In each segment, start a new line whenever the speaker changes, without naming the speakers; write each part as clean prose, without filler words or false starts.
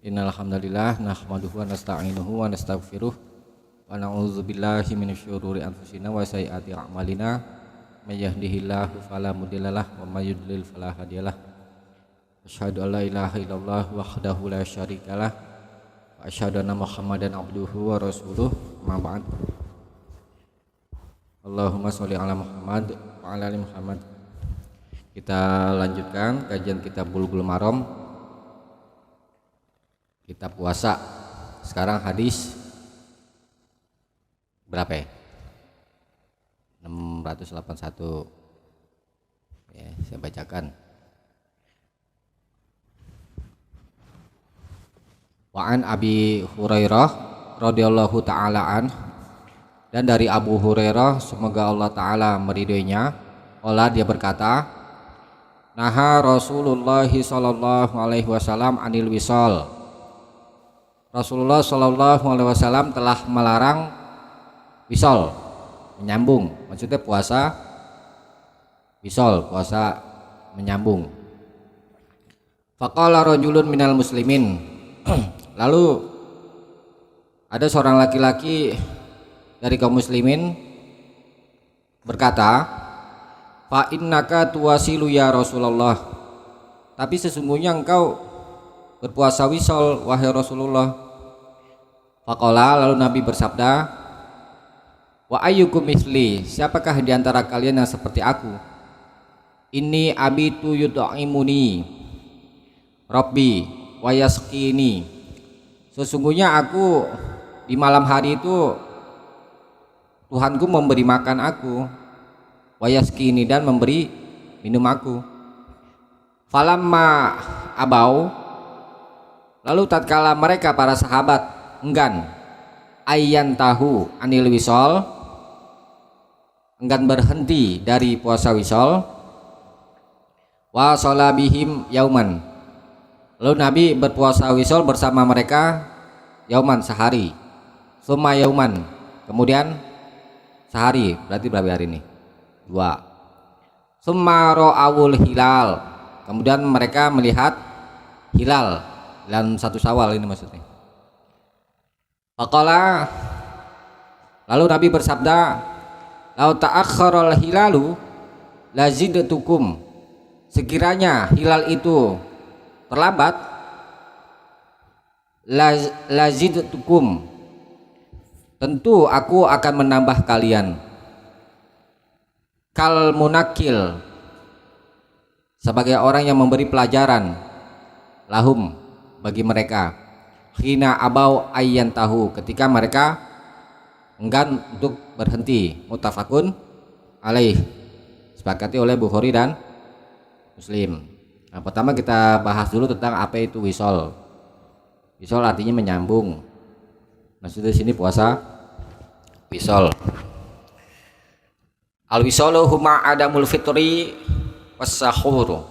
Innal hamdalillah nahmaduhu wa nasta'inuhu wa nastaghfiruh wa na'udzu billahi minasy syururi anfusina wa sayyiati a'malina may yahdihillahu fala mudhillalah wa may yudlil fala hadiyalah. Asyhadu an la ilaha illallah wahdahu la syarikalah wa asyhadu anna Muhammadan abduhu wa rasuluh. Amma ba'd. Allahumma sholli ala Muhammad wa ala ali Muhammad. Kita lanjutkan kajian kitab Bulughul Maram, kitab puasa. Sekarang hadis berapa ya? 681 ya, saya bacakan. Wa an Abi Hurairah radhiyallahu taala an, dan dari Abu Hurairah semoga Allah taala meridhoinya, Allah dia berkata, naha Rasulullah sallallahu alaihi wasallam anil wisal. Rasulullah sallallahu alaihi wasallam telah melarang wisal, menyambung, maksudnya puasa wisal, puasa menyambung. Faqala rajulun minal muslimin, lalu ada seorang laki-laki dari kaum muslimin berkata, fa innaka tuwasilu ya Rasulullah, tapi sesungguhnya engkau berpuasa wisal wahai Rasulullah. Faqala, lalu Nabi bersabda, wa ayyukum misli, siapakah di antara kalian yang seperti aku? Inni abitu yut'imuni Rabbi wa yasqini, sesungguhnya aku di malam hari itu Tuhanku memberi makan aku, wa yasqini, dan memberi minum aku. Falamma abau, lalu tatkala mereka para sahabat enggan ayyan tahu anil wisol, enggan berhenti dari puasa wisol, wa sholabihim yauman, lalu Nabi berpuasa wisol bersama mereka yauman, sehari, summa yauman, kemudian sehari, berarti berapa hari ini? 2. Summa ra'awul hilal, kemudian mereka melihat hilal dalam 1 Syawal ini maksudnya. Faqala, lalu Nabi bersabda, lau ta'akhkharal hilalu lazidtukum, sekiranya hilal itu terlambat, lazidtukum, tentu aku akan menambah kalian. Kal munakil, sebagai orang yang memberi pelajaran, lahum, bagi mereka, hina abau ayyan tahu, ketika mereka enggan untuk berhenti. Muttafaqun alaih, sepakati oleh Bukhari dan Muslim. Nah, pertama kita bahas dulu tentang apa itu wisol. Wisol artinya menyambung. Maksudnya di sini puasa wisol. Al wisolu huma adamul fitri was sahur.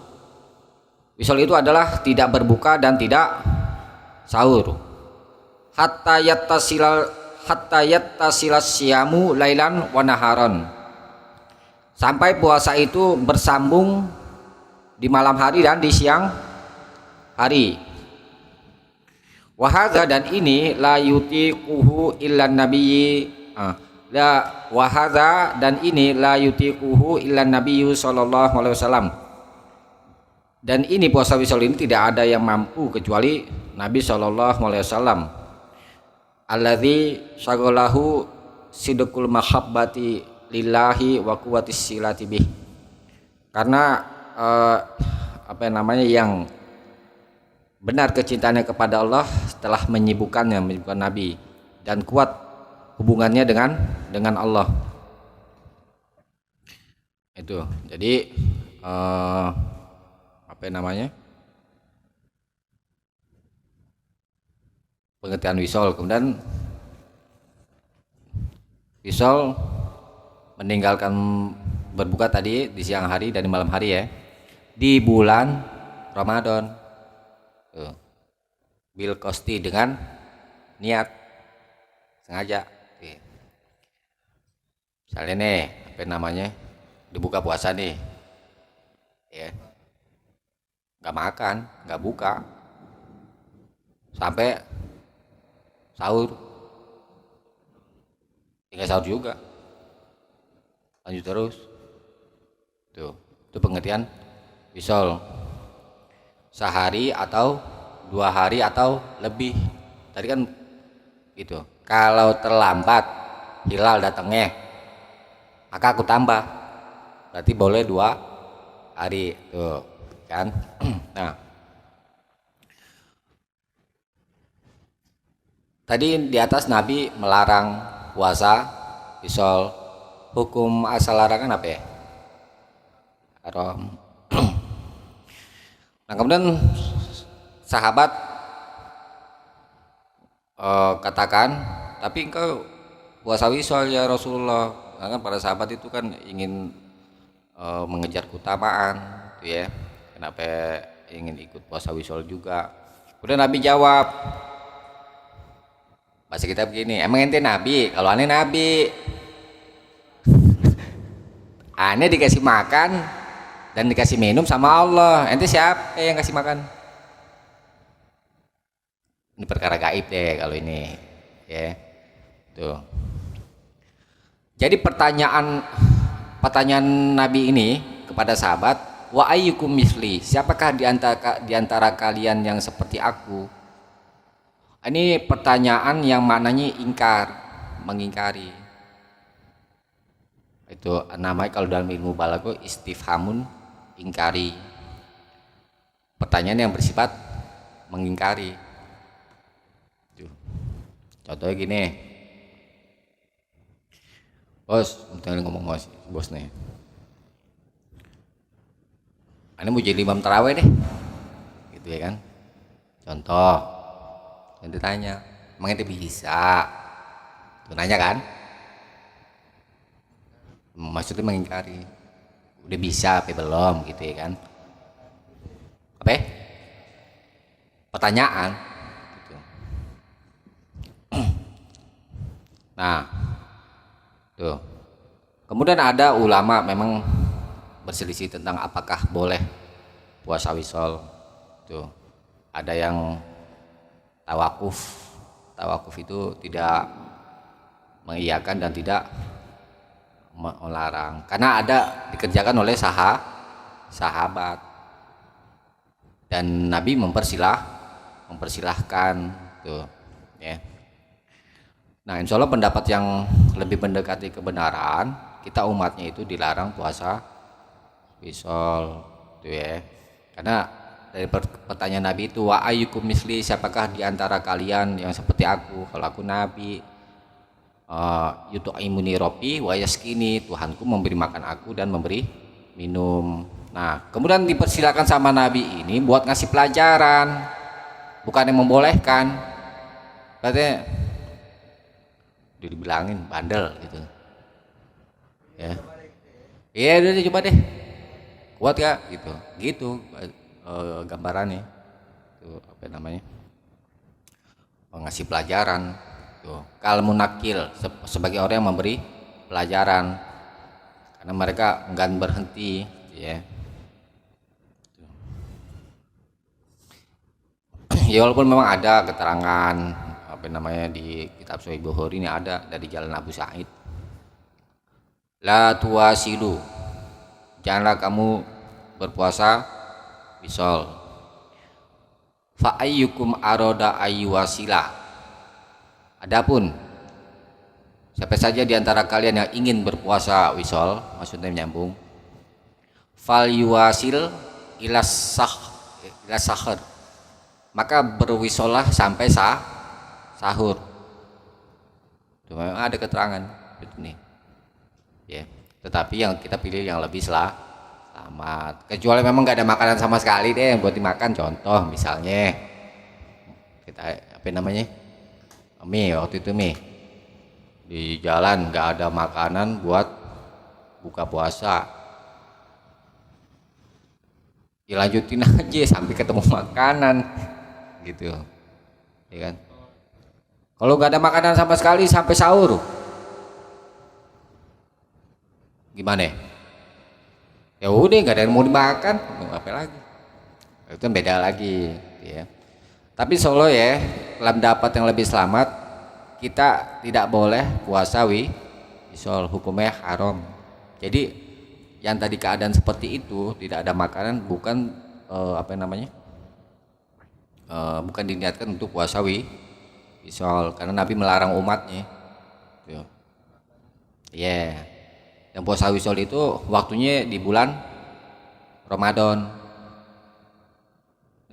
Wisol itu adalah tidak berbuka dan tidak sahur. Hatta yattasilas siyamu lailan wa naharon, sampai puasa itu bersambung di malam hari dan di siang hari. Wa hadza, dan ini la yutiquhu illa nabiyyi wa hadza, dan ini la yutiquhu illa nabiyyu sallallahu alaihi wasallam, dan ini puasa wisol ini tidak ada yang mampu kecuali Nabi sallallahu alaihi wasallam. Alladzi syaghalahu sidqul mahabbati lillahi wa quwwatis silati bih, karena yang benar kecintaannya kepada Allah setelah menyibukkan Nabi, dan kuat hubungannya dengan Allah. Itu jadi pengertian wisol. Kemudian wisol meninggalkan berbuka tadi di siang hari dan di malam hari ya, di bulan Ramadan. Bil kosti, dengan niat sengaja. Misalnya nih dibuka puasa nih ya, nggak makan, nggak buka, sampai sahur, tinggal sahur juga, lanjut terus. Tuh, itu pengertian wisol. Sehari atau 2 hari atau lebih. Tadi kan gitu. Kalau terlambat hilal datangnya, maka aku tambah. Berarti boleh 2 hari. Tuh, kan? Nah, tadi di atas Nabi melarang puasa wisol. Hukum asal larangan apa ya? Haram. Nah, kemudian sahabat katakan, tapi engkau puasa wisol ya Rasulullah. Karena para sahabat itu kan ingin mengejar keutamaan, gitu ya. Kenapa ingin ikut puasa wisol juga? Kemudian Nabi jawab, bahasa kita begini, emang ente Nabi? Kalau aneh Nabi, aneh dikasih makan dan dikasih minum sama Allah. Ente siapa yang kasih makan? Ini perkara gaib deh kalau ini, ya. Tuh. Jadi pertanyaan Nabi ini kepada sahabat, wa ayyukum misli, siapakah di antara kalian yang seperti aku? Ini pertanyaan yang maknanya ingkar, mengingkari. Itu namanya kalau dalam ilmu balaghah istifhamun ingkari. Pertanyaan yang bersifat mengingkari. Contohnya gini, bos, misalnya ngomong bos nih, ini mau jadi imam taraweh deh, gitu ya kan? Contoh, nanti tanya, emang itu bisa? Tuh nanya kan? Maksudnya mengingkari, udah bisa apa belum, gitu ya kan? Apa? Ya? Pertanyaan. Nah, tuh. Kemudian ada ulama memang berselisih tentang apakah boleh puasa wisol. Tuh. Ada yang tawakuf. Tawakuf itu tidak mengiyakan dan tidak melarang. Karena ada dikerjakan oleh sahabat. Dan Nabi mempersilahkan tuh, ya. Nah, insya Allah pendapat yang lebih mendekati kebenaran, kita umatnya itu dilarang puasa wisol, tuh ya. Karena dari pertanyaan Nabi itu, wa ayyukum misli, siapakah di antara kalian yang seperti aku? Kalau aku Nabi, yut'imuni rabbi wa yaskini, Tuhanku memberi makan aku dan memberi minum. Nah, kemudian dipersilakan sama Nabi ini buat ngasih pelajaran, bukan yang membolehkan. Katanya dibilangin bandel gitu ya, iya udah coba deh, kuat gak gitu gambarannya tuh, apa namanya, ngasih pelajaran tuh. Kalau munakil sebagai orang yang memberi pelajaran, karena mereka enggan berhenti ya. Ya walaupun memang ada keterangan apa namanya di kitab Sahih Bukhari ini ada dari jalan Abu Sa'id, la tuwasilu, janganlah kamu berpuasa wisol, fa ayyukum aroda ayyuwasila, adapun siapa saja di antara kalian yang ingin berpuasa wisol, maksudnya menyambung, fal yuwasil ilas sahur, maka berwisolah sampai sahur. Itu memang ada keterangan itu nih. Ya, tetapi yang kita pilih yang lebih selamat. Kecuali memang nggak ada makanan sama sekali deh yang buat dimakan. Contoh misalnya kita apa namanya? Mie, waktu itu mie. Di jalan nggak ada makanan buat buka puasa. Ya lanjutin aja sampai ketemu makanan gitu. Ya kan? Kalau nggak ada makanan sama sekali sampai sahur, gimana? Ya udah nggak ada yang mau dimakan, apa lagi? Itu beda lagi, ya. Tapi solo ya, dalam dapat yang lebih selamat, kita tidak boleh puasa wisol, hukumnya haram. Jadi yang tadi keadaan seperti itu, tidak ada makanan, bukan bukan diniatkan untuk puasa wisol, karena Nabi melarang umatnya. Ya, yeah. Yang puasa wisol itu waktunya di bulan Ramadan,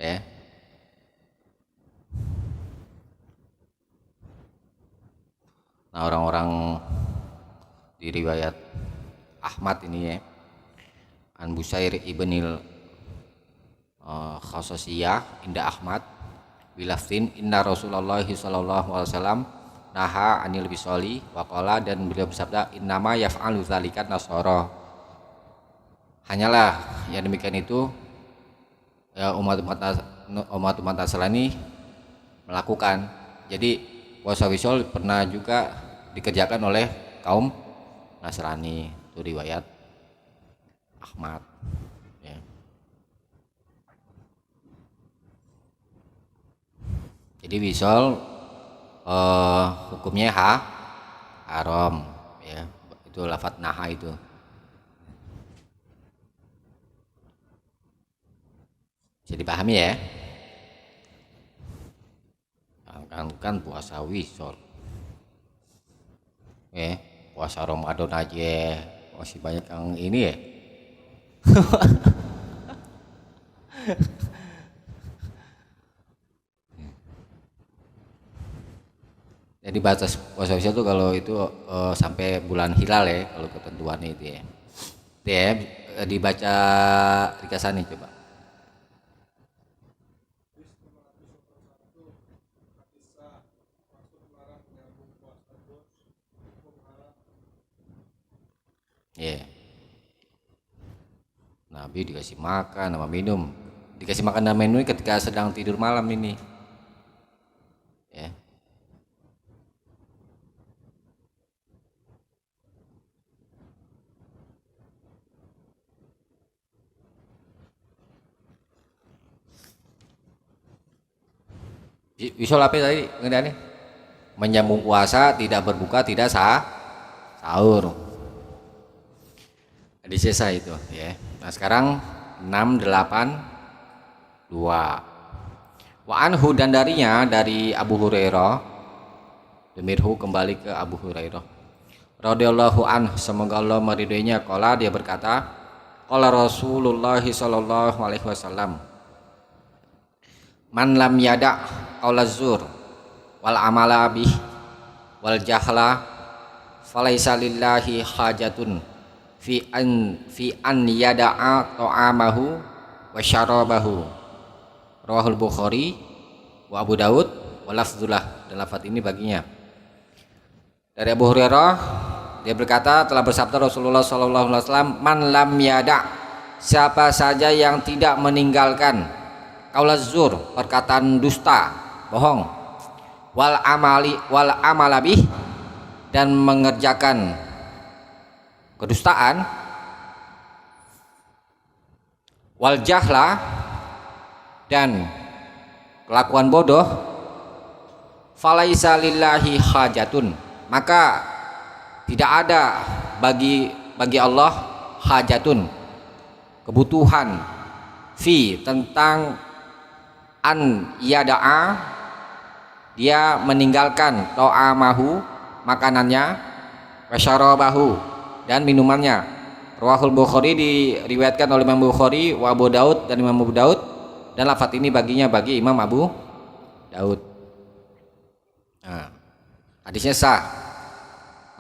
ya. Yeah. Nah, orang-orang di riwayat Ahmad ini ya, An Busair ibnil Khasasiyah inda Ahmad bilaftin inna Rasulullah sallallahu alaihi wasallam naha anil bisoli waqala, dan beliau bersabda innama yaf'alu dzalika nasara, hanyalah yang demikian itu ya umat Nasrani melakukan. Jadi puasa wisol pernah juga dikerjakan oleh kaum Nasrani, itu riwayat Ahmad ya. Jadi wisol hukumnya haram ya, itu lafadz naha itu. Bisa dipahami ya, kan puasa wisol puasa Ramadan aja masih banyak yang ini ya. Jadi batas puasa wisol tuh kalau itu sampai bulan hilal ya, kalau ketentuannya itu ya. Itu ya, dibaca Rikasani coba. Ya, yeah. Nabi dikasih makan sama minum, dikasih makan dan minum ketika sedang tidur malam ini. Ya. Wisol apa tadi ngendani? Menyambung puasa, tidak berbuka, tidak sahur. Di sisa itu ya. Nah, sekarang 682. Wa anhu, dan darinya dari Abu Hurairah, demirhu kembali ke Abu Hurairah radhiyallahu an, semoga Allah meridhoinya, qala dia berkata, qala Rasulullah sallallahu alaihi wasallam, man lam yada qaulaz zur wal amala bih wal jahla falaisa lillahi hajatun fi an yada'a ta'amahu wa syarabahu, rawahul Bukhari wa Abu Daud wa lafzulah, dan lafaz ini baginya. Dari Abu Hurairah, dia berkata, telah bersabda Rasulullah sallallahu alaihi wasallam, man lam yada', siapa saja yang tidak meninggalkan qaulaz zur, perkataan dusta, bohong, wal amalabih, dan mengerjakan kedustaan, wal jahla, dan kelakuan bodoh, falaisa lillahi hajatun, maka tidak ada bagi Allah hajatun, kebutuhan, fi, tentang an yada'a, dia meninggalkan to'amahu, makanannya, wasyarabahu, dan minumannya. Rawahul Bukhari, diriwayatkan oleh Imam Bukhari, wa Abu Daud, dan Imam Abu Daud, dan lafaz ini baginya bagi Imam Abu Daud. Nah, hadisnya sah.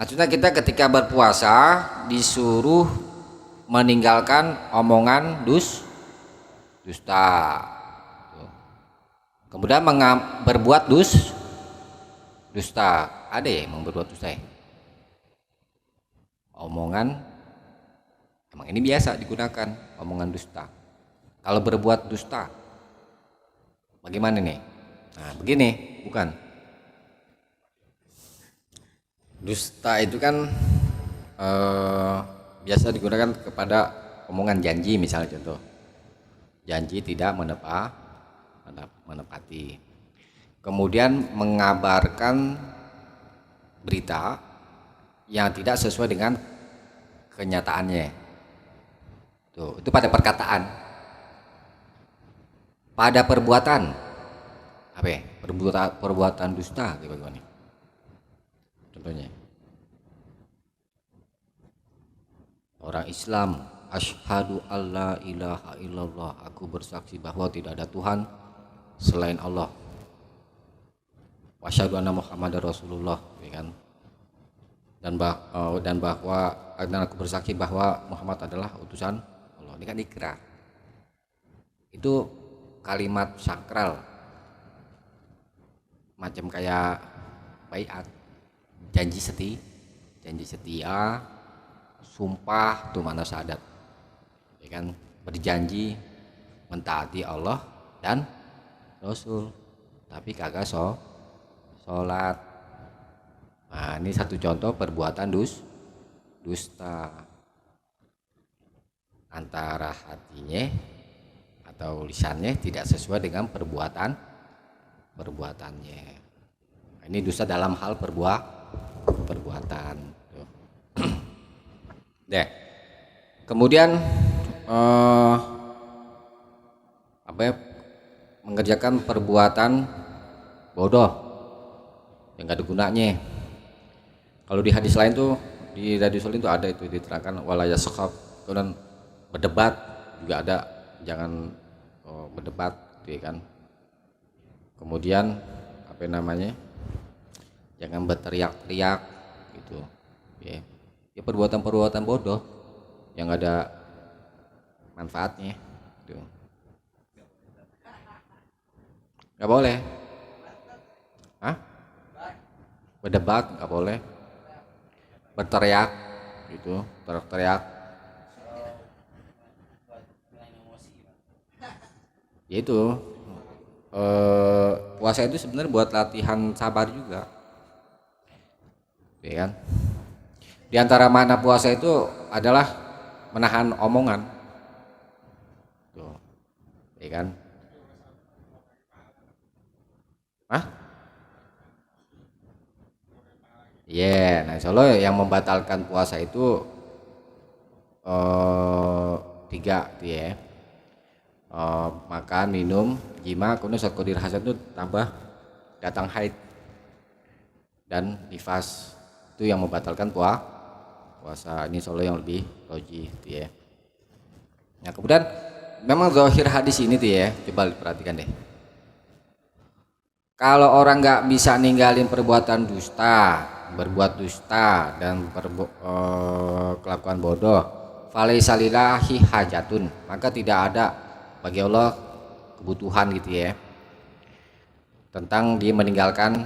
Maksudnya kita ketika berpuasa disuruh meninggalkan omongan dusta. Kemudian berbuat dusta. Ada ya yang berbuat dusta ya? Omongan, emang ini biasa digunakan, omongan dusta. Kalau berbuat dusta, bagaimana nih? Nah, begini, bukan. Dusta itu kan biasa digunakan kepada omongan janji, misalnya contoh, janji tidak menepati. kemudian mengabarkan berita yang tidak sesuai dengan kenyataannya. Tuh, itu pada perkataan. Pada perbuatan apa ya? Perbuatan dusta gitu bagaimana? Contohnya orang Islam, asyhadu alla ilaha illallah, aku bersaksi bahwa tidak ada Tuhan selain Allah. Wa asyhadu anna Muhammadar Rasulullah, ya kan? Dan aku bersaksi bahwa Muhammad adalah utusan Allah. Ini kan ikrar. Itu kalimat sakral, macam kayak baiat, janji setia, sumpah tuh mana syahadat, ya kan, berjanji mentaati Allah dan Rasul, tapi kagak sholat. Nah, ini satu contoh perbuatan dusta. Antara hatinya atau lisannya tidak sesuai dengan perbuatannya. Nah, ini dusta dalam hal perbuatan. Deh. Kemudian mengerjakan perbuatan bodoh yang gak ada gunanya. Kalau di hadis lain tuh, di hadis lain tuh ada itu diterangkan wala yaskhab, kemudian berdebat juga ada, jangan berdebat gitu ya kan. Kemudian jangan berteriak-teriak gitu ya. Ya perbuatan-perbuatan bodoh yang gak ada manfaatnya gitu. Gak boleh. Berdebat gak boleh. Berteriak gitu, teriak-teriak. Ya itu puasa itu sebenarnya buat latihan sabar juga, ya kan? Di antara makna puasa itu adalah menahan omongan, tuh, ya kan? Nah insya Allah yang membatalkan puasa itu tiga tuh ya. Makan, minum, jima, kemudian saat qadir hasan itu tambah datang haid dan nifas, itu yang membatalkan puasa. Ini insya Allah yang lebih logis tuh ya. Nah kemudian memang zahir hadis ini tuh ya, coba perhatikan deh. Kalau orang nggak bisa ninggalin perbuatan dusta, berbuat dusta dan kelakuan bodoh, falaisa lillahi hajatun, maka tidak ada bagi Allah kebutuhan gitu ya tentang dia meninggalkan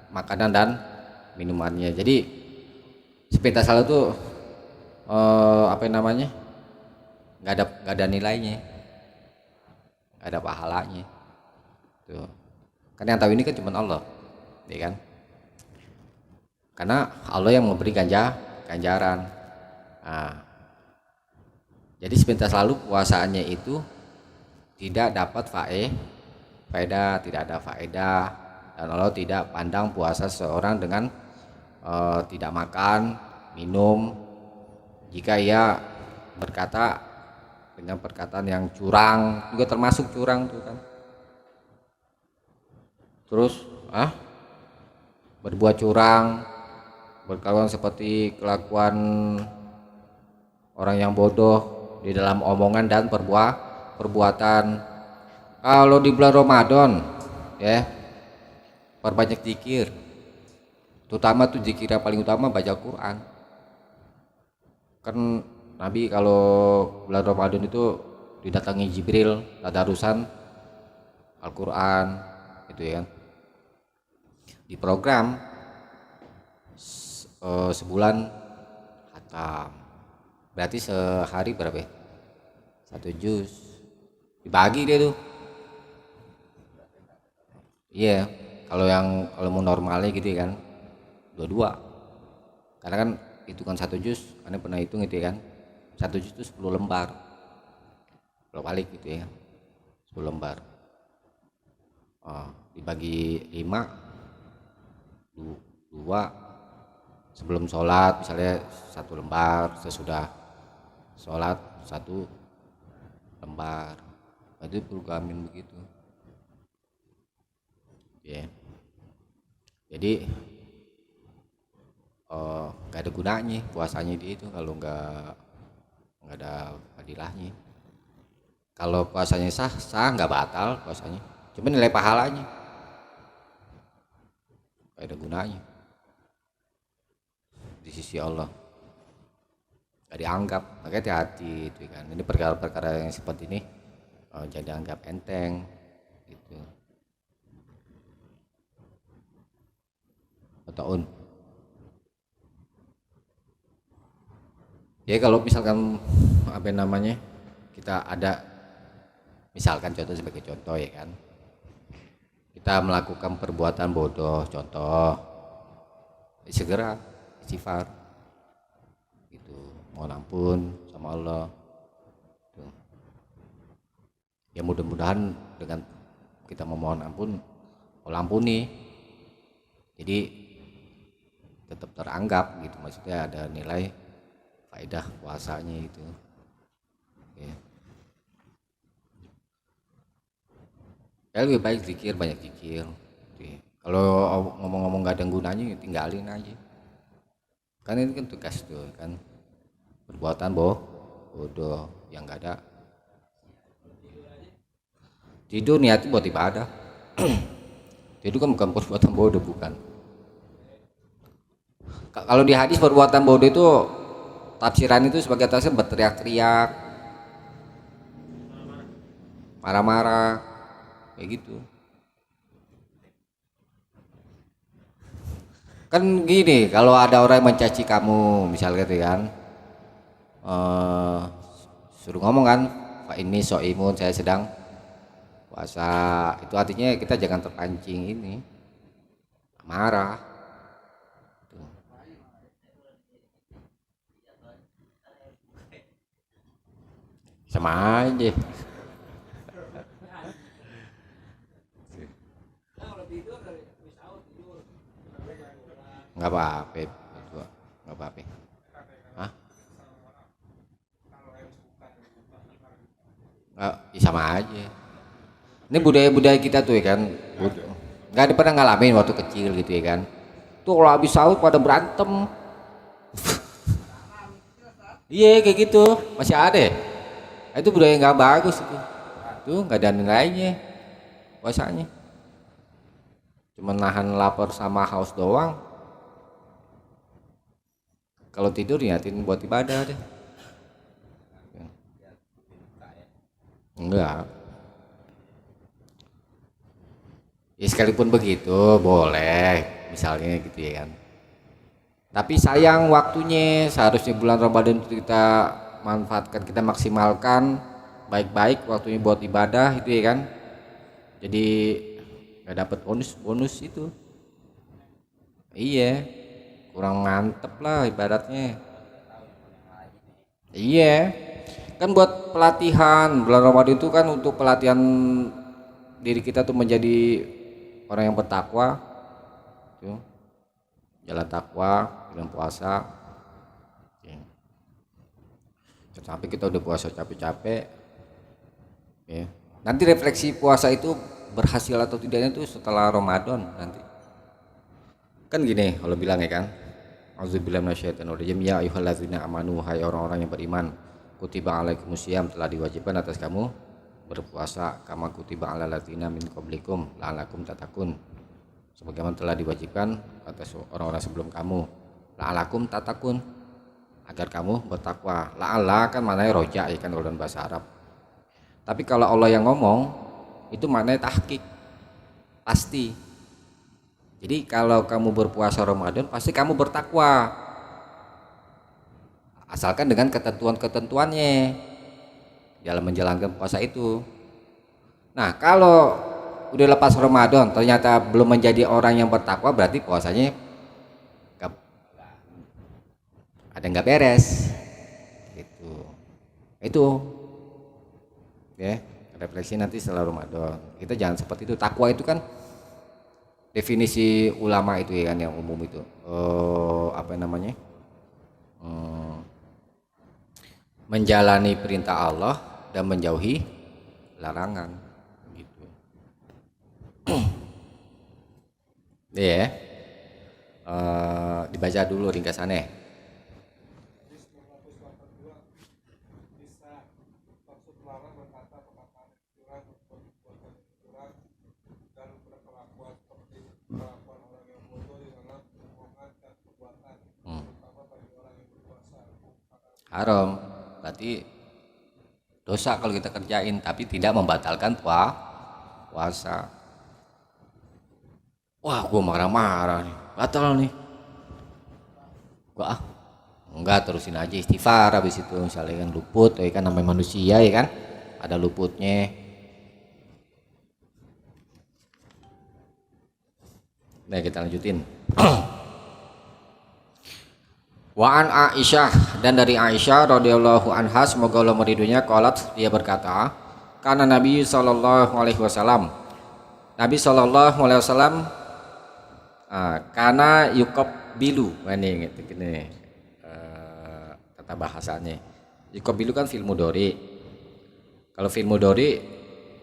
makanan dan minumannya. Jadi sepintas hal itu nggak ada nilainya, nggak ada pahalanya tuh. Kan yang tahu ini kan cuma Allah, ya kan? Karena Allah yang memberi ganjaran. Nah, jadi sepintas lalu puasaannya itu tidak dapat faedah, tidak ada faedah, dan Allah tidak pandang puasa seseorang dengan tidak makan, minum, jika ia berkata dengan perkataan yang curang, juga termasuk curang tuh kan. Terus berbuat curang, berkelakuan seperti kelakuan orang yang bodoh di dalam omongan dan perbuatan. Kalau di bulan Ramadan ya, perbanyak zikir, terutama tuh zikir yang paling utama baca Quran. Kan Nabi kalau bulan Ramadan itu didatangi Jibril tadarusan Al-Quran gitu ya kan. Di program sebulan khatam, berarti sehari berapa ya? 1 juz dibagi dia tuh. Iya, kalau mau normalnya gitu ya kan, 22. Karena kan hitungan 1 juz, Anda pernah hitung gitu ya kan, 1 juz itu 10 lembar, kalau balik gitu ya, 10 lembar. dibagi 5, 2 sebelum sholat misalnya 1 lembar, sesudah sholat 1 lembar. Itu programin begitu ya. Jadi nggak ada gunanya puasanya di itu kalau nggak ada fadilahnya. Kalau puasanya sah nggak batal puasanya, cuma nilai pahalanya nggak ada gunanya di sisi Allah, nggak dianggap. Makanya hati-hati itu kan, ini perkara-perkara yang seperti ini jangan dianggap enteng gitu. Ataun ya kalau misalkan apa namanya kita ada, misalkan contoh sebagai contoh ya kan, kita melakukan perbuatan bodoh contoh, segera istighfar gitu, mohon ampun sama Allah tuh. Ya mudah-mudahan dengan kita memohon ampun Allah ampuni, jadi tetap teranggap gitu, maksudnya ada nilai faedah puasanya itu ya. Ya lebih baik zikir, banyak zikir ya. Kalau ngomong-ngomong gak ada gunanya tinggalin aja kan, ini kan tugas tuh kan, perbuatan bodoh yang gak ada. Tidur niatnya buat ibadah tidur kan bukan perbuatan bodoh, bukan. Kalau di hadis perbuatan bodoh itu tafsiran itu sebagai tafsir berteriak-teriak, marah-marah kayak gitu. Kan gini, kalau ada orang yang mencaci kamu misalnya gitu kan, suruh ngomong kan, Pak ini soimun, saya sedang puasa, itu artinya kita jangan terpancing ini marah. Sama aja. Nggak apa-apa itu, nggak apa-apa. Hah? Nggak, ya sama aja. Ini budaya-budaya kita tuh ya kan, nggak ada pernah ngalamin waktu kecil gitu ya kan. Tuh kalau habis sahur pada berantem. Iya kayak gitu, masih ada ya? Itu budaya nggak bagus itu. Tuh nggak ada nilainya puasanya. Cuma nahan lapar sama haus doang. Kalau tidur niatin buat ibadah deh. Enggak. Ya sekalipun begitu boleh, misalnya gitu ya kan. Tapi sayang waktunya, seharusnya bulan Ramadan itu kita manfaatkan, kita maksimalkan baik-baik waktunya buat ibadah itu ya kan. Jadi nggak dapat bonus itu. Iya, kurang mantep lah ibaratnya. Iya, kan buat pelatihan bulan Ramadan itu kan untuk pelatihan diri kita tuh menjadi orang yang bertakwa, tuh, jalan takwa dengan puasa. Sampai kita udah puasa capek-capek, ya. Nanti refleksi puasa itu berhasil atau tidaknya itu setelah Ramadan nanti. Kan gini kalau bilang ya kan, auzubillahi minasyaitonirrajim, ya ayyuhallazina amanu, hai orang-orang yang beriman, kutiba alaikumusiyam, telah diwajibkan atas kamu berpuasa, kama kutiba alal ladzina min qablikum la'allakum tattaqun, sebagaimana telah diwajibkan atas orang-orang sebelum kamu, la'allakum tattaqun, agar kamu bertakwa. La'alla kan maknanya roja ya kan kalau dalam bahasa Arab. Tapi kalau Allah yang ngomong itu maknanya tahqiq, pasti. Jadi kalau kamu berpuasa Ramadan pasti kamu bertakwa, asalkan dengan ketentuan-ketentuannya dalam menjalankan puasa itu. Nah kalau udah lepas Ramadan ternyata belum menjadi orang yang bertakwa, berarti puasanya ada nggak beres gitu. Itu ya, refleksi nanti setelah Ramadan. Kita jangan seperti itu. Takwa itu kan definisi ulama itu ya kan, yang umum itu. Apa namanya? Menjalani perintah Allah dan menjauhi larangan gitu. Ya. Dibaca dulu ringkasannya. Haram, berarti dosa kalau kita kerjain, tapi tidak membatalkan puasa. Wah, gue marah-marah nih, batal nih. Gua enggak, terusin aja istighfar habis itu. Misalnya kan luput, ya kan namanya manusia ya kan, ada luputnya. Nah, kita lanjutin. Wa an Aisyah, dan dari Aisyah radhiyallahu anha semoga Allah meridhoinya, qalat, dia berkata, karena Nabi sallallahu alaihi wasallam, Nabi sallallahu alaihi wasallam karena yuqabbilu, ini gitu gini kata bahasanya. Yuqabbilu kan fi'il mudhari. Kalau fi'il mudhari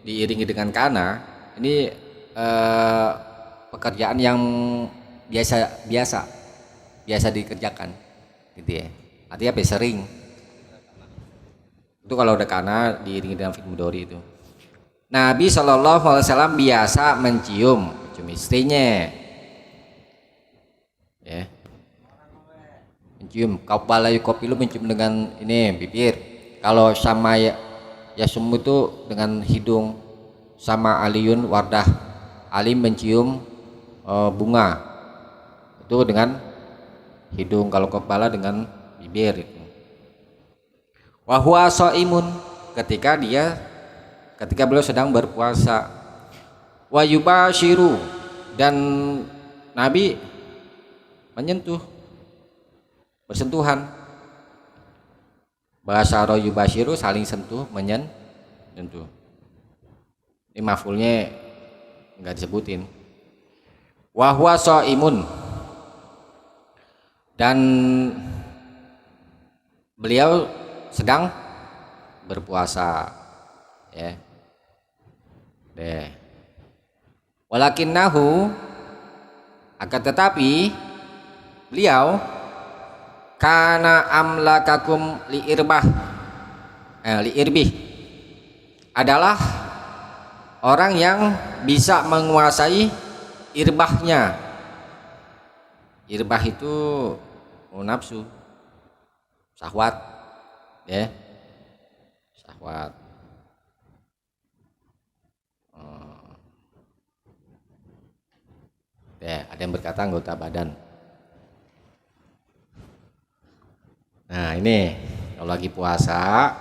diiringi dengan kana, ini pekerjaan yang biasa dikerjakan gitu ya. Artinya apa? Sering. Itu kalau udah kana diiringi dengan fi'il mudhari itu. Nabi sallallahu alaihi wasallam biasa mencium istrinya. Ya. Mencium, qabbala yuqabbilu, mencium dengan ini bibir. Kalau sama yasum itu dengan hidung. Sama aliyun wardah, Ali mencium bunga itu dengan hidung. Kalau qabbala dengan bibir itu. Wa huwa shaimun, ketika beliau sedang berpuasa. Wa yubashiru, dan Nabi menyentuh, bersentuhan. Basyara yubashiru, saling sentuh, menyentuh. Ini maf'ulnya enggak disebutin. Wa huwa shaimun, dan beliau sedang berpuasa ya. Walakinnahu, akan tetapi beliau kana amlakakum liirbih, adalah orang yang bisa menguasai irbahnya. Irbah itu nafsu, syahwat ya, syahwat. Ya, ada yang berkata anggota badan. Nah, ini kalau lagi puasa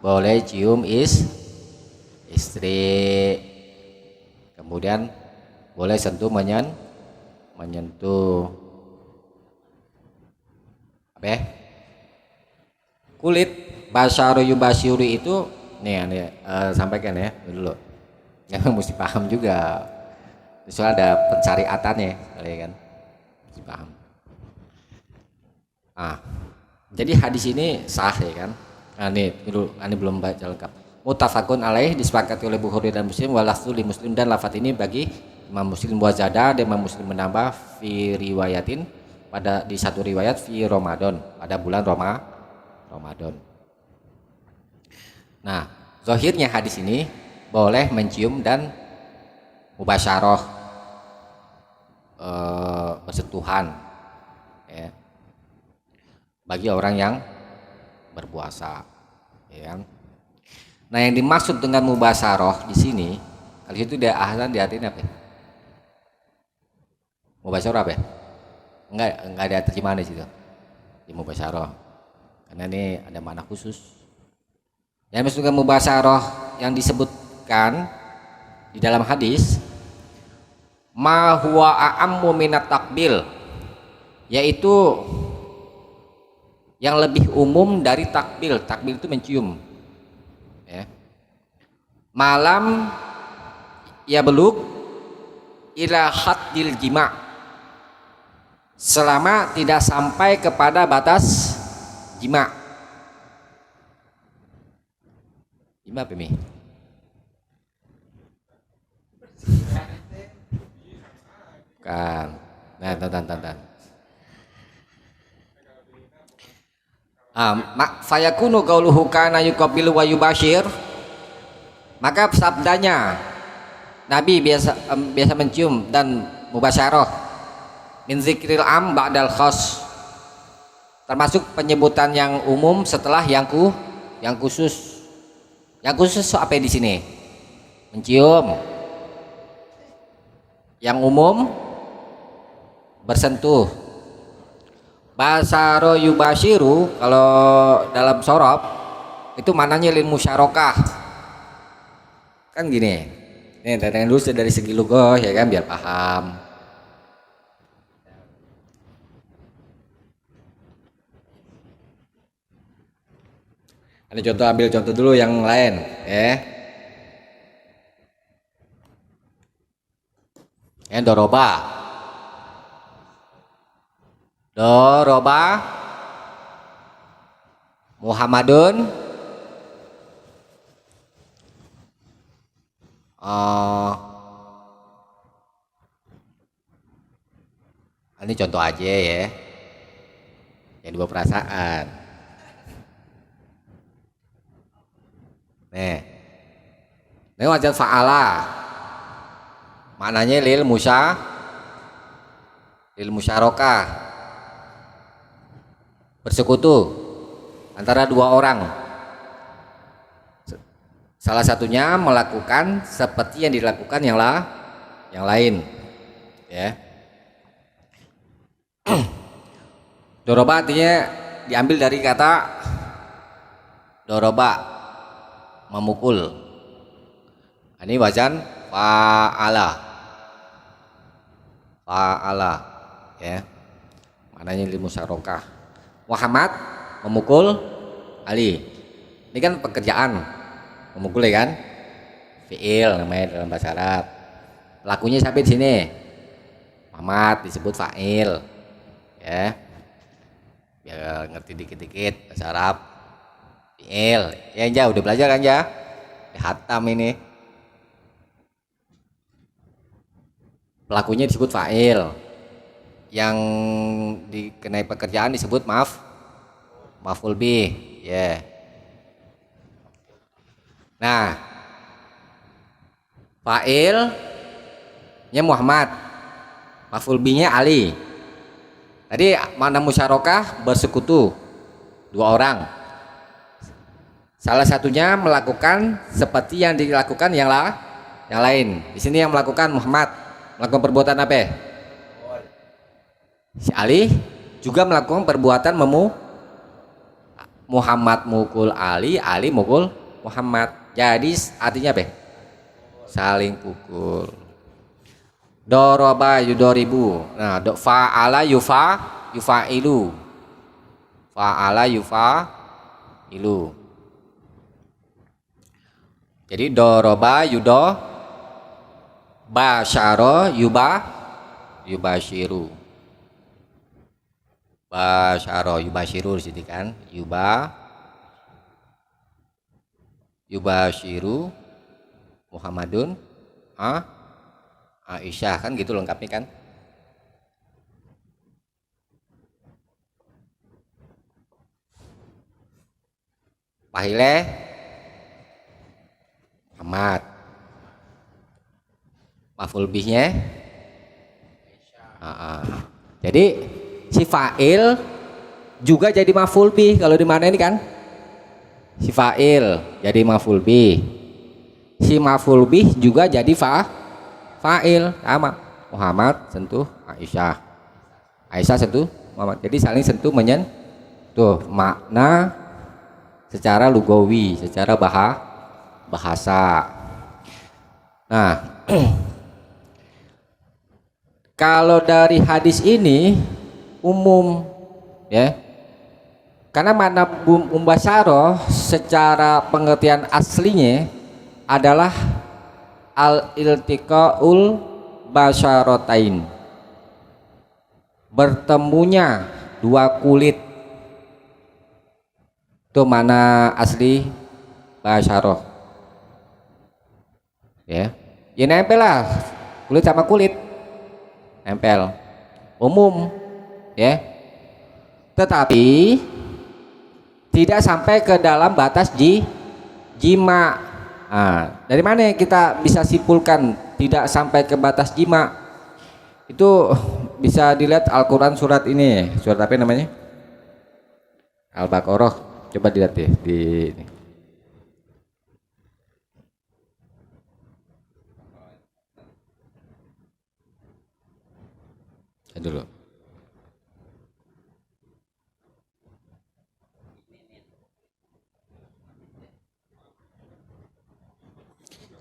boleh cium istri, kemudian boleh sentuh menyentuh apa ya? Kulit. Basyaru yubasyiru itu nih sampaikan ya dulu. Yang mesti paham juga. Soalnya ada pencariatannya kali kan. Mesti paham. Jadi hadis ini sah ya kan. Ini dulu, ini belum baca lengkap. Muttafaqun alaih, disepakati oleh Bukhari dan Muslim, walafzu li Muslim, dan lafaz ini bagi Imam Muslim wazada, dan Imam Muslim menambah fi riwayatin, di satu riwayat fi Ramadan, pada bulan Ramadan. Nah, zahirnya hadis ini boleh mencium dan mubasyarah, bersentuhan ya, bagi orang yang berpuasa ya kan. Nah, yang dimaksud dengan mubasyarah di sini, kalau itu dia ahlan diartikan apa ya? Mubasyarah apa ya? Enggak ada terjemahan di situ. Di mubasyarah. Karena ini ada makna khusus. Yang maksud dengan mubasyarah yang disebutkan di dalam hadis, ma huwa a'ammu minat takbil, yaitu yang lebih umum dari takbil. Takbil itu mencium ya. malam ya beluk ila haddil jima, selama tidak sampai kepada batas jima. Jima apa mi? Kan. Nah, tonton. Fayakunu qauluhu kana yuqabbilu wa yubashir, maka sabdanya Nabi biasa mencium dan mubasyarah min zikril am ba'dal khas, termasuk penyebutan yang umum setelah yang khusus. Yang khusus apa di sini? Mencium. Yang umum bersentuh. Basaro yubashiru kalau dalam sorob itu mananya lil musyarakah. Kan gini. Nih, tanya dulu dari segi lugoh ya kan biar paham. Ada contoh, ambil contoh dulu yang lain ya. Doroba Muhammadun ini contoh aja ya, yang dua perasaan. Ini wajan fa'ala, maknanya lil musyarakah, bersekutu antara dua orang, salah satunya melakukan seperti yang dilakukan yang lain ya. Doroba artinya diambil dari kata doroba, memukul. Ini wajan fa'ala ya, maknanya lil musyarakah. Muhammad memukul Ali, ini kan pekerjaan, memukul ya kan, fi'il namanya dalam bahasa Arab. Pelakunya siapa di sini? Muhammad, disebut fa'il ya, biar ngerti dikit-dikit bahasa Arab. Fi'il ya, udah belajar kan ya, hatam ini. Pelakunya disebut fa'il, yang dikenai pekerjaan disebut maf'ul bih ya. Nah, fa'ilnya Muhammad, maf'ul bihnya Ali. Tadi makna musyarakah bersekutu dua orang, salah satunya melakukan seperti yang dilakukan yang lain. Di sini yang melakukan Muhammad melakukan perbuatan apa? Si Ali juga melakukan perbuatan Muhammad mukul Ali, Ali mukul Muhammad. Jadi artinya apa? Saling pukul. Doroba yudoribu. Nah, fa'ala yufailu. Fa'ala yufailu. Jadi doroba basyaro yubashiru. Basyaro yubashiru di sini kan, yubashiru Muhammadun Aisyah, kan gitu lengkapnya kan. Pahile Muhammad, maf'ul bihnya jadi si fa'il juga jadi maf'ul bih. Kalau di mana ini kan si fa'il jadi maf'ul bih, si maf'ul bih juga jadi fa'il sama. Muhammad sentuh Aisyah, Aisyah sentuh Muhammad, jadi saling sentuh menyentuh. Makna secara lugawi, secara bahasa. Nah, kalau dari hadis ini umum ya, karena makna mubasyaroh secara pengertian aslinya adalah al-iltiqaul basyaratain, bertemunya dua kulit. Itu mana asli basyarah ya, ya nempel lah, kulit sama kulit nempel umum ya, tetapi tidak sampai ke dalam batas jima. Nah, dari mana kita bisa simpulkan tidak sampai ke batas jima? Itu bisa dilihat Al-Quran surat ini, surat apa namanya? Al-Baqarah. Coba dilihat deh di ini. Dulu.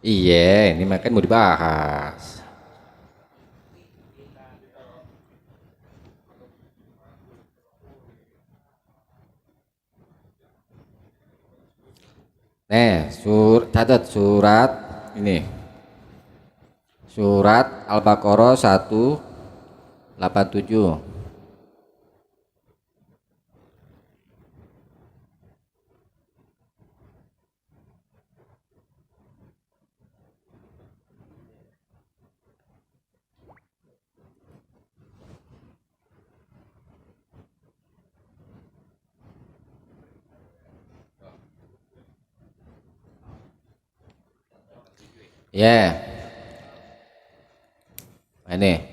Iya, ini makan mau dibahas. Catat surat ini. Surat Al-Baqarah 187. Ya, ini.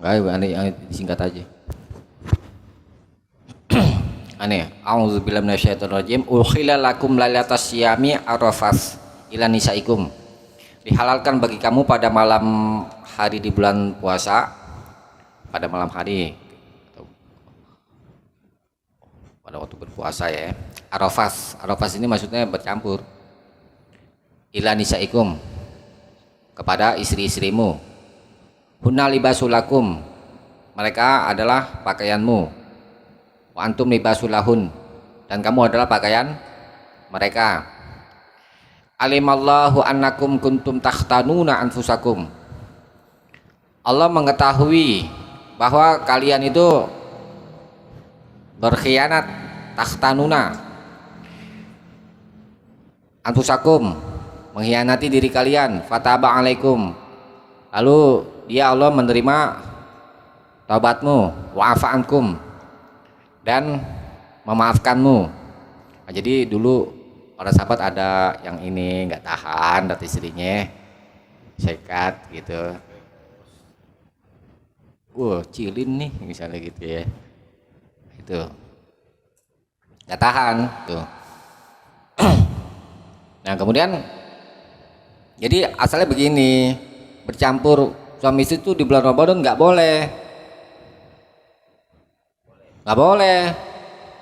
Enggak, aneh disingkat aja. Aneh. A'udzubillahi minasyaitonirrajim. Ukhila lakum lailatas syiyami arafas ila nisaikum. Dihalalkan bagi kamu pada malam hari di bulan puasa, pada malam hari atau pada waktu berpuasa ya. Arafas ini maksudnya bercampur. Ila nisaikum, kepada istri-istrimu. Hunna libasulakum, mereka adalah pakaianmu. Wa antum libasulahun, dan kamu adalah pakaian mereka. Alimallahu annakum kuntum takhtanuna anfusakum, Allah mengetahui bahwa kalian itu berkhianat. Takhtanuna anfusakum, mengkhianati diri kalian. Fataba alaikum, lalu dia Allah menerima taubatmu. Wa'afa ankum, dan memaafkanmu. Nah, jadi dulu para sahabat ada yang ini nggak tahan, dat istrinya sekat gitu, cilin nih misalnya gitu ya, itu nggak tahan tuh. Nah kemudian jadi asalnya begini, bercampur suami istri itu di bulan Ramadan nggak boleh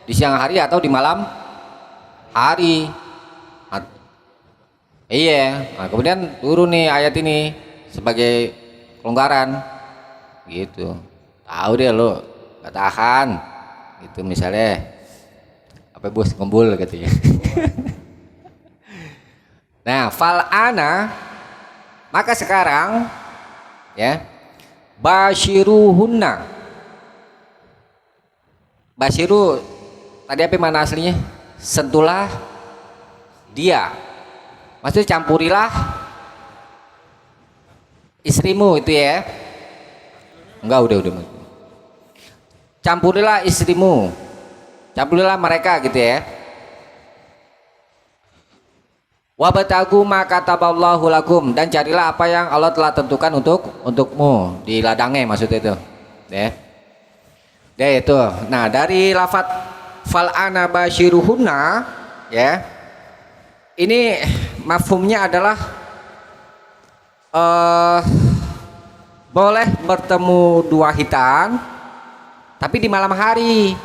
di siang hari atau di malam hari. Iya, nah, kemudian turun nih ayat ini sebagai kelonggaran gitu. Tahu deh lo nggak tahan gitu, misalnya apa bos ngumpul gitu ya. Nah, fal'ana, maka sekarang ya, basyiruhunna. Basyiru tadi apa mana aslinya? Sentuhlah dia. Maksudnya campurilah istrimu itu ya. Enggak, udah. Campurilah istrimu. Campurilah mereka gitu ya. Wabtagu ma kataballahu lakum, dan carilah apa yang Allah telah tentukan untukmu di ladangnya, maksudnya itu ya. Itu. Nah, dari lafadz fal'ana basyiruhunna ya. Ini mafhumnya adalah boleh bertemu dua hitan tapi di malam hari.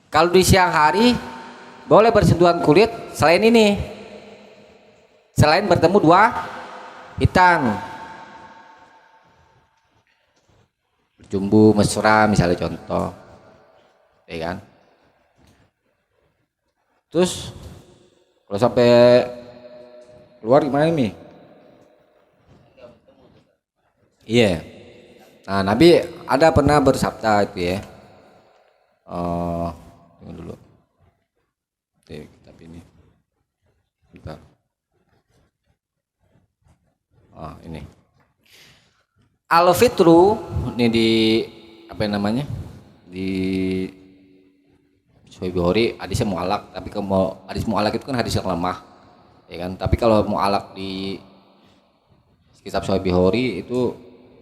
Kalau di siang hari boleh bersentuhan kulit selain ini, selain bertemu dua hitan, berjumbu mesra misalnya contoh, ya kan? Terus kalau sampai keluar gimana nih? Iya. Nah, Nabi ada pernah bersabda itu ya. Tunggu dulu. Oke, kitab ini. Bentar. Ini. Al-fitru ini di apa namanya? Di Sahih Bukhari hadisnya mu'alaq, tapi kalau hadis mu'alaq itu kan hadis yang lemah. Ya kan? Tapi kalau mu'alaq di kitab Sahih Bukhari itu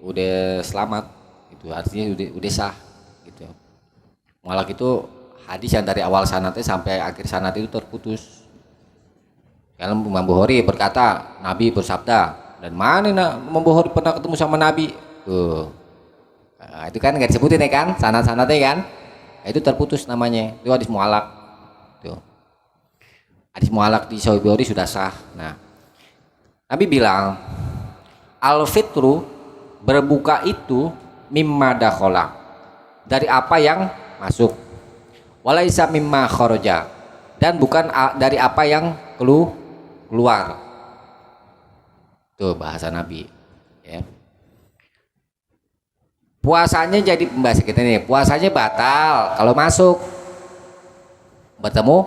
udah selamat, itu artinya udah sah gitu. Mu'alaq itu hadis yang dari awal sanadnya sampai akhir sanad itu terputus. Karena Imam Bukhari berkata Nabi bersabda, dan mana Imam Bukhari pernah ketemu sama Nabi tuh. Nah, itu kan nggak disebutin ya kan sanad-sanadnya kan. Nah, itu terputus namanya, itu hadis mu'alaq tuh. Hadis mu'alaq di Sahih Bukhari sudah sah. Nah, Nabi bilang al-fitru, berbuka itu mimma dakhala, dari apa yang masuk, walaisa mimma kharaja, dan bukan dari apa yang keluar. Tuh bahasa Nabi ya. Puasanya jadi pembahasan kita nih, puasanya batal kalau masuk bertemu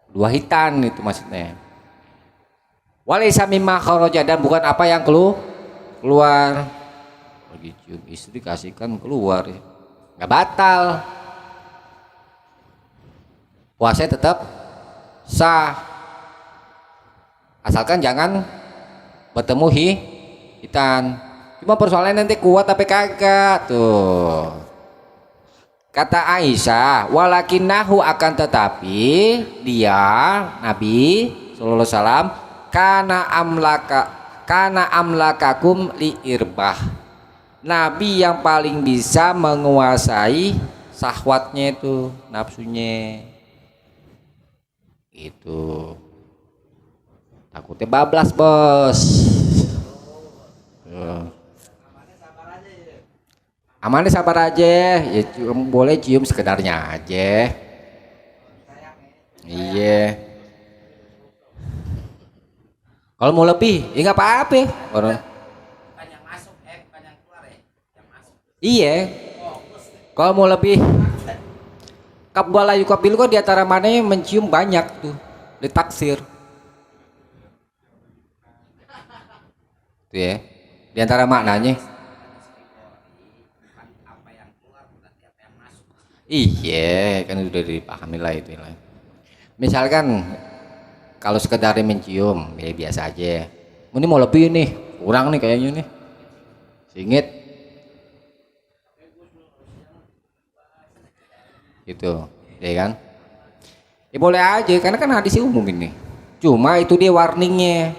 dua hitan, itu maksudnya. Walaisa mimma kharaja, dan bukan apa yang keluar. Lagi cium istri kasihkan keluar ya. Nggak batal, puasanya tetap sah asalkan jangan bertemu hitan. Cuma persoalannya nanti kuat tapi kagak tuh. Kata Aisyah, walakinahu, akan tetapi dia Nabi sallallahu alaihi wasallam kana amlakakum li irbah. Nabi yang paling bisa menguasai syahwatnya itu, nafsunya. Gitu. Takutnya bablas, Bos. Amannya sabar aja ya, boleh cium sekedarnya aja. Iya, kalau mau lebih ya nggak apa-apa orang. Iya, kalau mau lebih kabala yukabil kok di antara mana yang mencium banyak tuh ditaksir tuh ya, di antara maknanya. Iya, kan udah dipahami lah itu lah. Misalkan kalau sekedar mencium, ya biasa aja. Ini mau lebih nih, kurang nih kayaknya nih. Singit. Gitu, ya kan? Ya boleh aja, karena kan hadis umum ini. Cuma itu dia warningnya.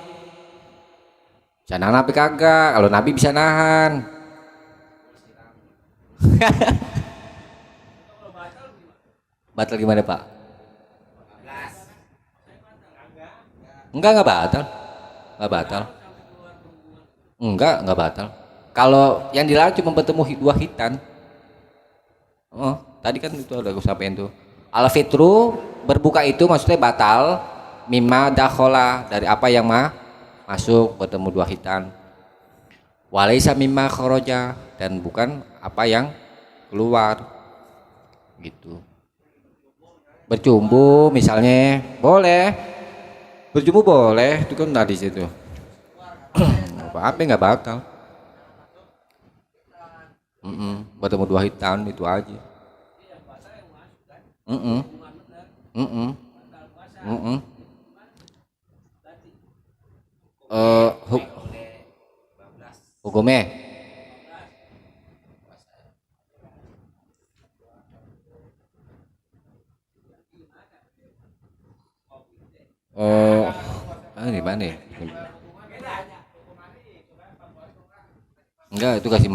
Bisa nahan tapi kagak, kalau Nabi bisa nahan. Batal gimana Pak? Enggak batal. Enggak batal. Enggak batal. Kalau yang dilarang cuma bertemu dua hitan. Oh, tadi kan itu ada aku sampaikan tuh. Al-fitru, berbuka itu maksudnya batal mimma dakhala, dari apa yang masuk bertemu dua hitan. Walaisa mimma kharaja, dan bukan apa yang keluar. Gitu. Bercumbu misalnya boleh, bercumbu boleh, itu kan tadi situ. Apa nggak batal. Bertemu dua hitam itu aja. Hukumnya gimana ya? Enggak, itu kasih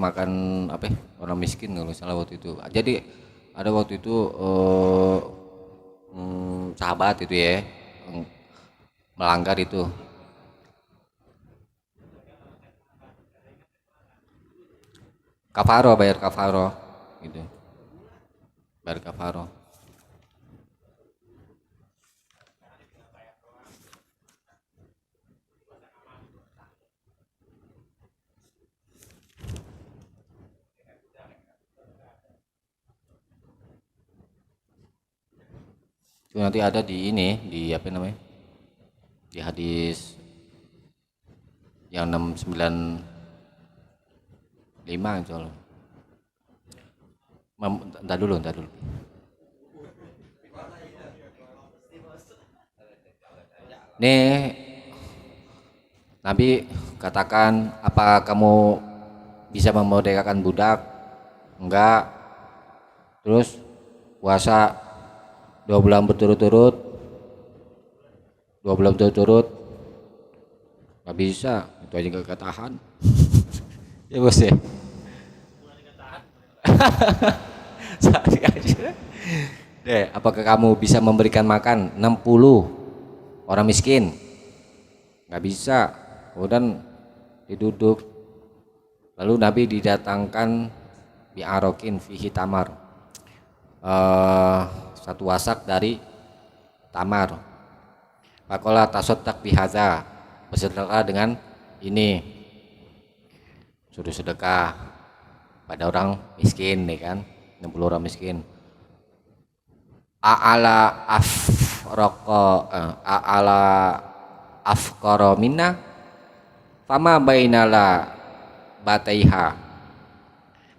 makan apa ya, orang miskin kalau salah waktu itu. Jadi ada waktu itu sahabat itu ya melanggar itu. Kafaro, bayar kafaro gitu. Bayar kafaro. Itu nanti ada di ini, di apa namanya? Di hadis yang 695 insyaallah. Entar dulu. Nih, Nabi katakan, apa kamu bisa memerdekakan budak? Enggak. Terus puasa 2 bulan berturut-turut, 2 bulan berturut-turut, nggak bisa, itu aja gak ketahan. Ya bos ya. Sehari aja. Deh, apakah kamu bisa memberikan makan 60 orang miskin? Nggak bisa. Kemudian diduduk. Lalu Nabi didatangkan bi'arokin fihi tamar, satu wasak dari tamar. Pakola tasodak bihaza, bersedekah dengan ini. Suruh sedekah pada orang miskin nih kan, 60 orang miskin. A'ala afqara minna fama bainala bataiha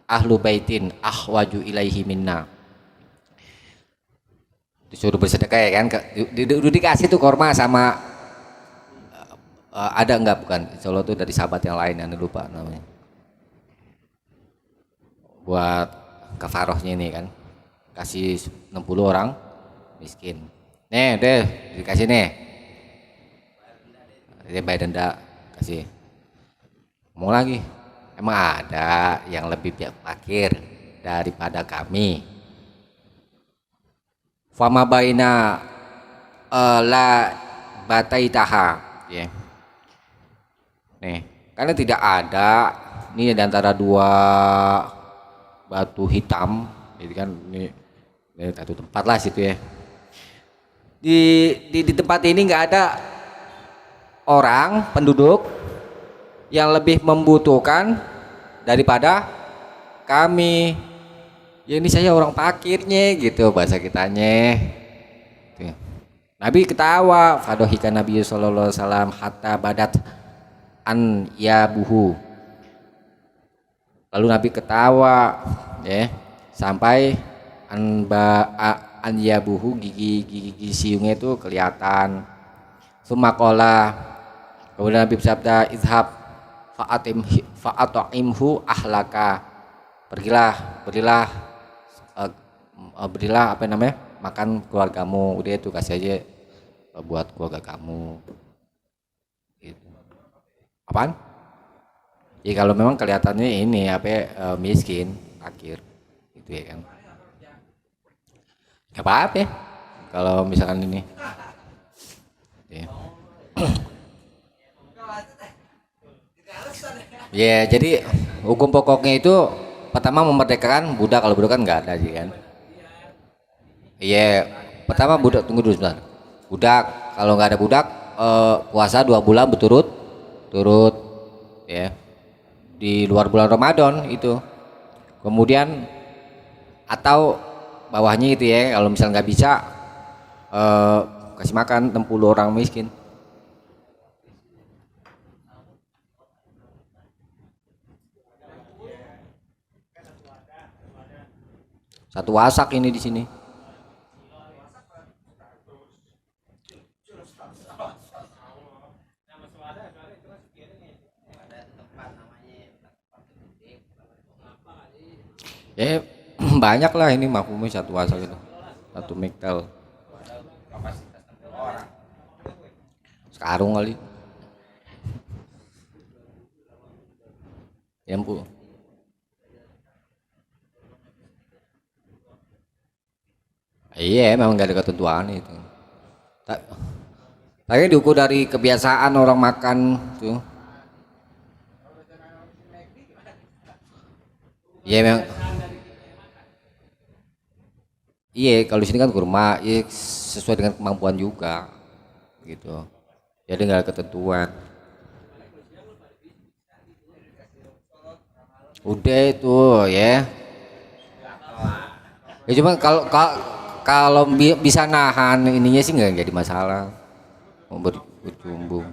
ahlu baitin ahwaju ilaihi minna. Disuruh bersedekah ya kan, dikasih tuh korma sama ada enggak, bukan, insyaallah tuh dari sahabat yang lain, anda lupa namanya, buat kafarohnya ini kan, kasih 60 orang miskin. Nih deh dikasih nih, dia bayar denda, kasih. Ngomong lagi, emang ada yang lebih fakir daripada kami? Fama baina la bataitaha, ya. Nih, karena tidak ada, ini di antara 2 batu hitam, jadi kan ini satu tempat lah situ ya. Di tempat ini nggak ada orang penduduk yang lebih membutuhkan daripada kami. Ya ini saya orang fakirnya gitu bahasa kitanya. Tuh. Nabi ketawa, fadohika Nabi sallallahu alaihi wasallam hatta badat an yabuhu. Lalu Nabi ketawa ya sampai an yabuhu, gigi siungnya itu kelihatan. Sumakola, kemudian Nabi bersabda, izhab fa'atimhu ahlaka, berilah apa namanya, makan keluargamu, udah itu kasih aja buat keluarga kamu gitu. Apaan? Ya kalau memang kelihatannya ini miskin, fakir gitu ya kan. Gak apa-apa ya kalau misalkan ini ya. Ya jadi hukum pokoknya itu pertama memerdekakan budak, kalau budak kan nggak ada sih kan. Iya, pertama budak, tunggu dulu sebentar. Budak, kalau nggak ada budak, puasa 2 bulan berturut-turut ya, di luar bulan Ramadan itu. Kemudian atau bawahnya itu ya, kalau misalnya nggak bisa, kasih makan 60 orang miskin. Satu wasak ini di sini. Ya banyak lah ini mafhumnya, satu wasak itu, satu miktal. Sekarung kali. Ya ampun. Iya, memang gak ada ketentuan itu. Tapi diukur dari kebiasaan orang makan tuh. Iya memang. Iya, kalau di sini kan kurma, ya sesuai dengan kemampuan juga, gitu. Jadi nggak ada ketentuan. Udah itu ya. Ya cuma kalau bisa nahan ininya sih nggak jadi masalah. Mau bercumbu.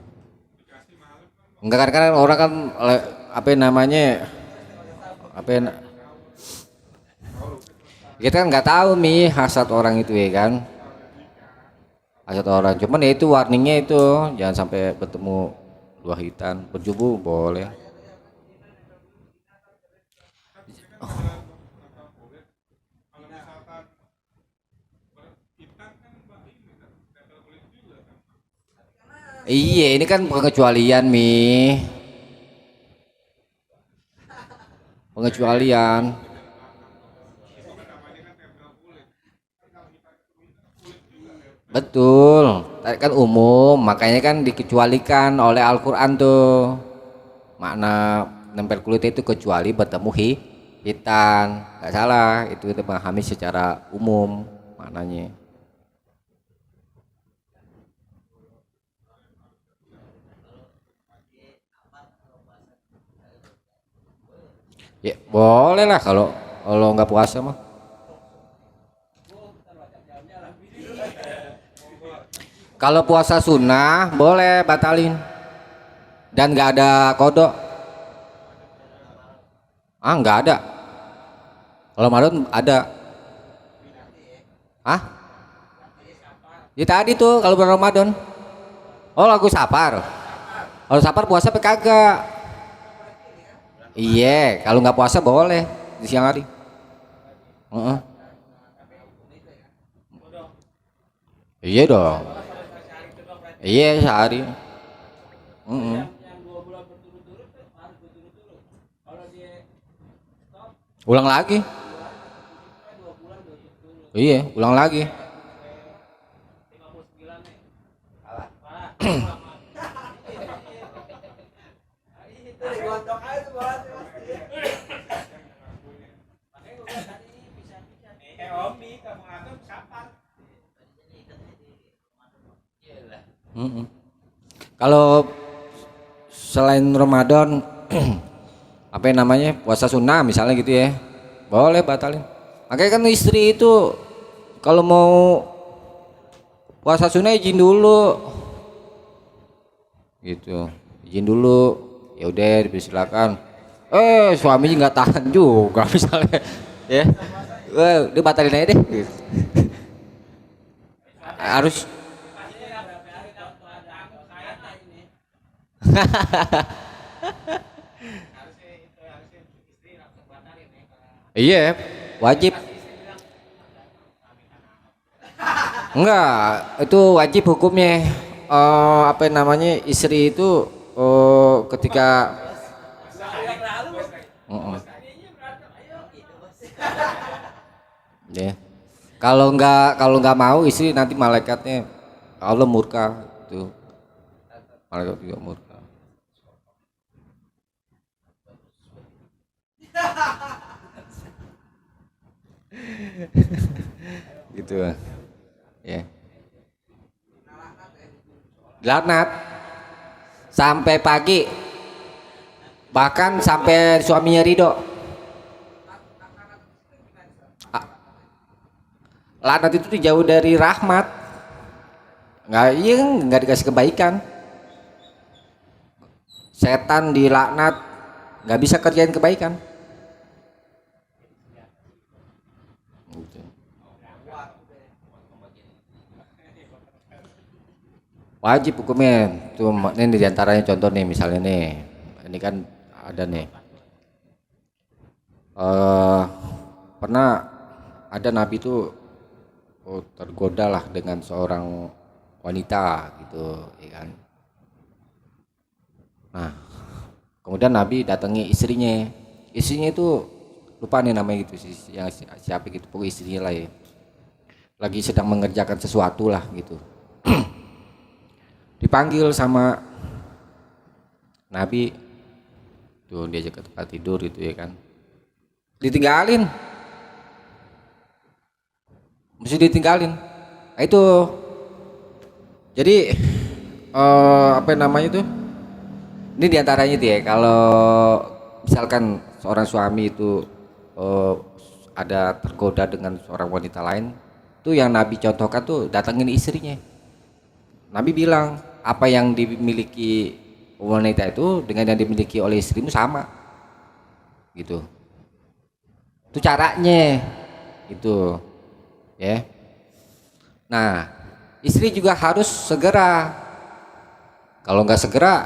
Enggak kan orang kan apa namanya apa kita kan nggak tahu hasad orang itu ya kan. Hasad orang. Cuman ya itu warningnya itu jangan sampai bertemu dua hitam. Berjumbu boleh. Iya, ini kan pengecualian pengecualian. Betul, kan umum, makanya kan dikecualikan oleh Al-Quran tuh. Makna nempel kulit itu kecuali bertemu hitan, nggak salah, itu kita memahami secara umum maknanya. Ya boleh lah kalau nggak puasa mah. Kalau puasa sunnah boleh batalin dan nggak ada kodok. Nggak ada. Kalau Ramadan ada. Ah? Ya tadi tuh kalau bulan Ramadan. Oh lagu sapar. Kalau sapar puasa apa kagak? Iya, kalau nggak puasa boleh di siang hari. Iya dong. Iya sehari. Ulang lagi. Iya, ulang lagi. Kalau selain Ramadan apa yang namanya puasa sunnah misalnya gitu ya boleh batalin. Makanya kan istri itu kalau mau puasa sunnah izin dulu gitu, izin dulu ya udah dipersilakan. Suaminya nggak tahan juga misalnya ya, dia batalin aja deh gitu. Harus iya wajib. Enggak, itu wajib hukumnya. Apa namanya istri itu ketika ya kalau nggak mau istri nanti malaikatnya Allah murka tuh, malaikat juga murka. Gitu ya. Laknat sampai pagi bahkan sampai suaminya ridho. Laknat itu dijauh dari rahmat, nggak dikasih kebaikan. Setan dilaknat nggak bisa kerjain kebaikan. Wajib hukumnya tuh. Ini diantaranya contoh nih misalnya nih, ini kan ada nih pernah ada nabi tuh tergoda lah dengan seorang wanita gitu ya kan. Nah kemudian nabi datangi istrinya itu lupa nih namanya gitu yang siapa gitu, pokoknya istrinya lah ya, lagi sedang mengerjakan sesuatu lah gitu. Dipanggil sama Nabi tuh diajak ke tempat tidur gitu ya kan, ditinggalin, mesti ditinggalin. Nah, itu jadi apa namanya tuh, ini diantaranya tuh ya kalau misalkan seorang suami itu ada tergoda dengan seorang wanita lain, tuh yang Nabi contohkan tuh datengin istrinya. Nabi bilang apa yang dimiliki wanita itu dengan yang dimiliki oleh istrimu sama gitu. Itu caranya itu ya. Nah, istri juga harus segera. Kalau nggak segera,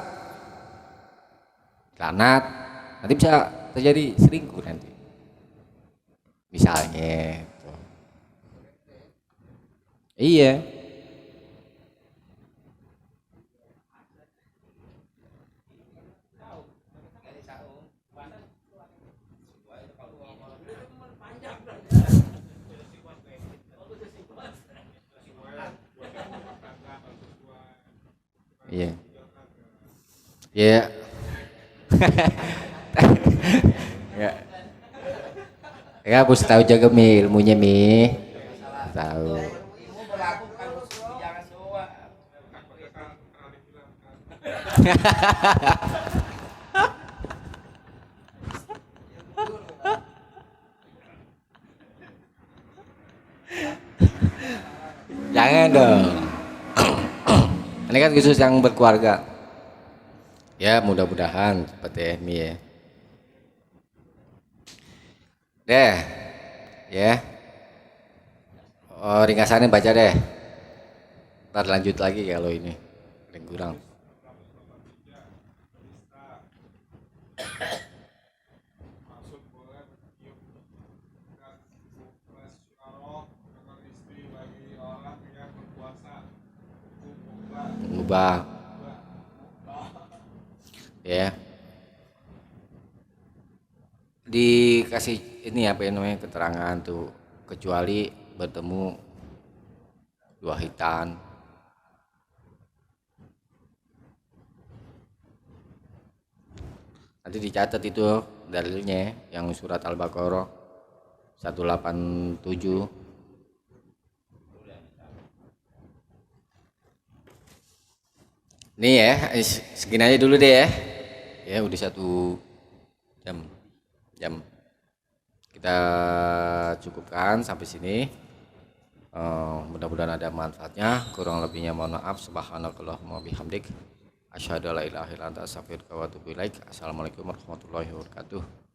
kanat nanti bisa terjadi selingkuh nanti. Misalnya, gitu. Iya, iya, iya, ya, ya, harus tahu jaga mi ilmunya mi, tahu. Jangan dong. Ini kan khusus yang berkeluarga. Ya mudah-mudahan seperti Emi ya. Deh, ya. Oh, ringkasannya baca deh. Ntar lanjut lagi kalau ini. Ada yang kurang. Mengubah. Ya. Dikasih ini apa yang namanya keterangan tuh kecuali bertemu dua hitan. Nanti dicatat itu dalilnya yang surat Al-Baqarah 187. Nih ya, segini aja dulu deh ya. Ya udah 1 jam. Kita cukupkan sampai sini. Mudah-mudahan ada manfaatnya. Kurang lebihnya mohon maaf. Subhanakallahumma bihamdik. Asyhadu alla ilaha illa anta astaghfiruka wa atubu ilaik. Assalamualaikum warahmatullahi wabarakatuh.